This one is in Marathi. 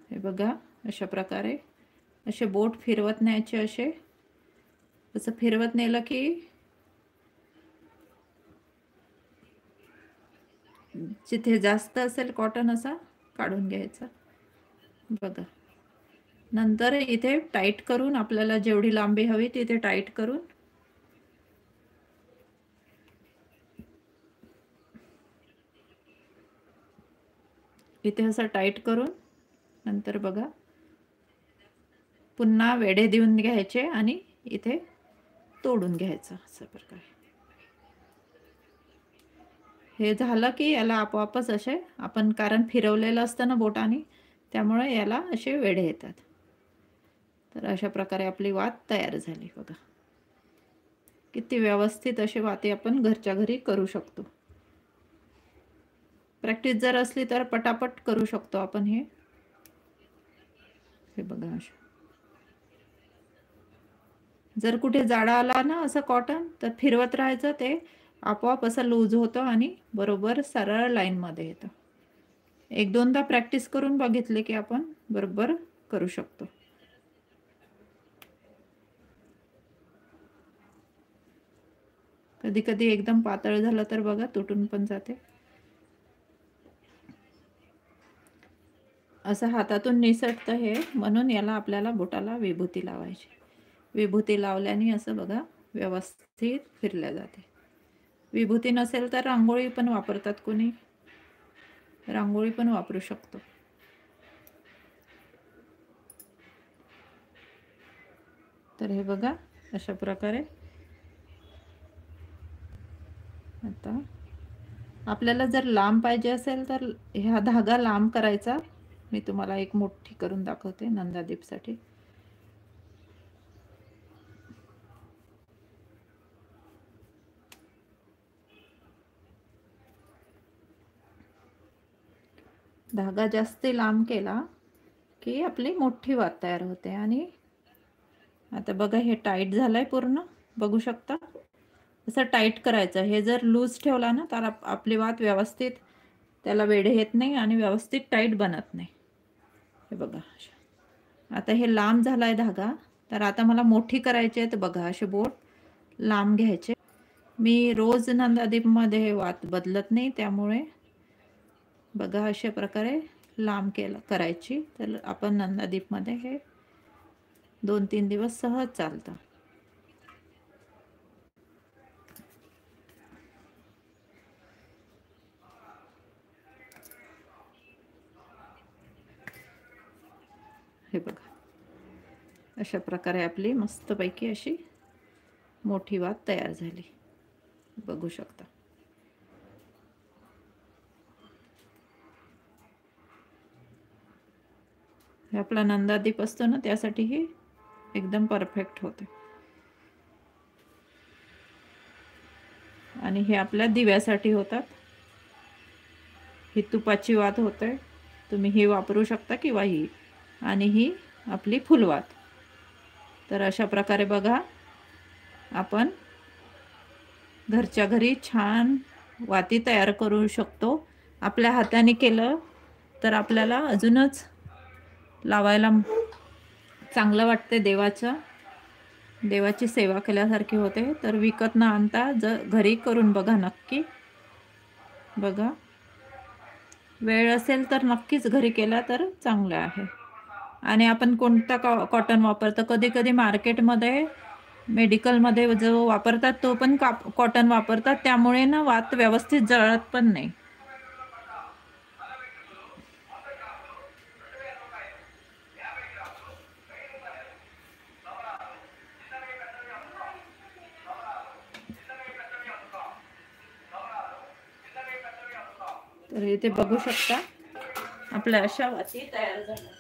हे बघा अशा प्रकारे असे बोट फिरवत न्यायचे. असं फिरवत नेलं की जिथे जास्त असेल कॉटन असा काढून घ्यायचा. बघा नंतर इथे टाईट करून आपल्याला जेवढी लांबी हवी तिथे टाईट करून इथे असं टाईट करून नंतर बघा पुन्हा वेढे देऊन घ्यायचे आणि इथे तोडून घ्यायचं अशा प्रकारे. हे झालं की याला आपोआपच असे आपण कारण फिरवलेलं असतं ना बोटाने त्यामुळे याला असे वेढे येतात. तर अशा प्रकारे आपली वात तयार झाली. बघा किती व्यवस्थित अशी वाती आपण घरच्या घरी करू शकतो. प्रॅक्टिस जर असली तर पटापट करू शकतो आपण हे बघा. जर कुठे जाडा आला ना असं कॉटन तर फिरवत राहायचं, ते आपोआप असं लूज होतं आणि बरोबर सरळ लाईनमध्ये येतं. एक दोनदा प्रॅक्टिस करून बघितले की आपण बरोबर करू शकतो. कधी कधी एकदम पातळ झालं तर बघा तुटून पण जाते. असं हातातून निसटतं हे, म्हणून याला आपल्याला बोटाला विभूती लावायची. विभूती लावल्याने असं बघा व्यवस्थित फिरल्या जाते. विभूती नसेल तर रांगोळी पण वापरतात, कोणी रांगोळी पण वापरू शकतो. तर हे बघा अशा प्रकारे आता आपल्याला जर लांब पाहिजे असेल तर हा धागा लांब करायचा. मी तुम्हाला एक मोठी करून दाखवते नंदादीपसाठी. धागा जास्त लांब केला की आपली मोठी वात तयार होते. आणि आता बघा हे टाईट झालंय पूर्ण, बघू शकता. असं टाईट करायचं. हे जर लूज ठेवला ना तर आपली वात व्यवस्थित त्याला वेढे येत नाही आणि व्यवस्थित टाईट बनत नाही. हे बघा आता हे लांब झालाय धागा, तर आता मला मोठी करायची आहे. तर बघा असे बोट लांब घ्यायचे. मी रोज नंदादीपमध्ये वात बदलत नाही, त्यामुळे बघा अशा प्रकारे लांब करायची. तर आपण नंदादीपमध्ये हे 2-3 दिवस सहज चालतं. हे बघा अशा प्रकारे आपली मस्तपैकी अशी मोठी वात तयार झाली, बघू शकता. हे आपला नंदादीप असतो ना त्यासाठी ही एकदम परफेक्ट होते. आणि हे आपल्या दिव्यासाठी होतात. ही तुपाची वात होते, तुम्ही ही वापरू शकता किंवा ही. आणि ही आपली फुलवात. तर अशा प्रकारे बघा आपण घरच्या घरी छान वाती तयार करू शकतो. आपल्या हाताने केलं तर आपल्याला अजूनच लावायला चांगलं वाटते. देवाची सेवा केल्यासारखी होते. तर विकत न आणता घरी करून बघा नक्की. बघा वेळ असेल तर नक्कीच घरी केला तर चांगलं आहे. आणि आपण कोणता कॉटन वापरतो, कधी कधी मार्केटमध्ये मेडिकलमध्ये जो वापरतात तो पण कॉटन वापरतात, त्यामुळे ना वात व्यवस्थित जळत पण नाही. तर इथे बघू शकता आपल्या अशा वाती तयार झाल्या.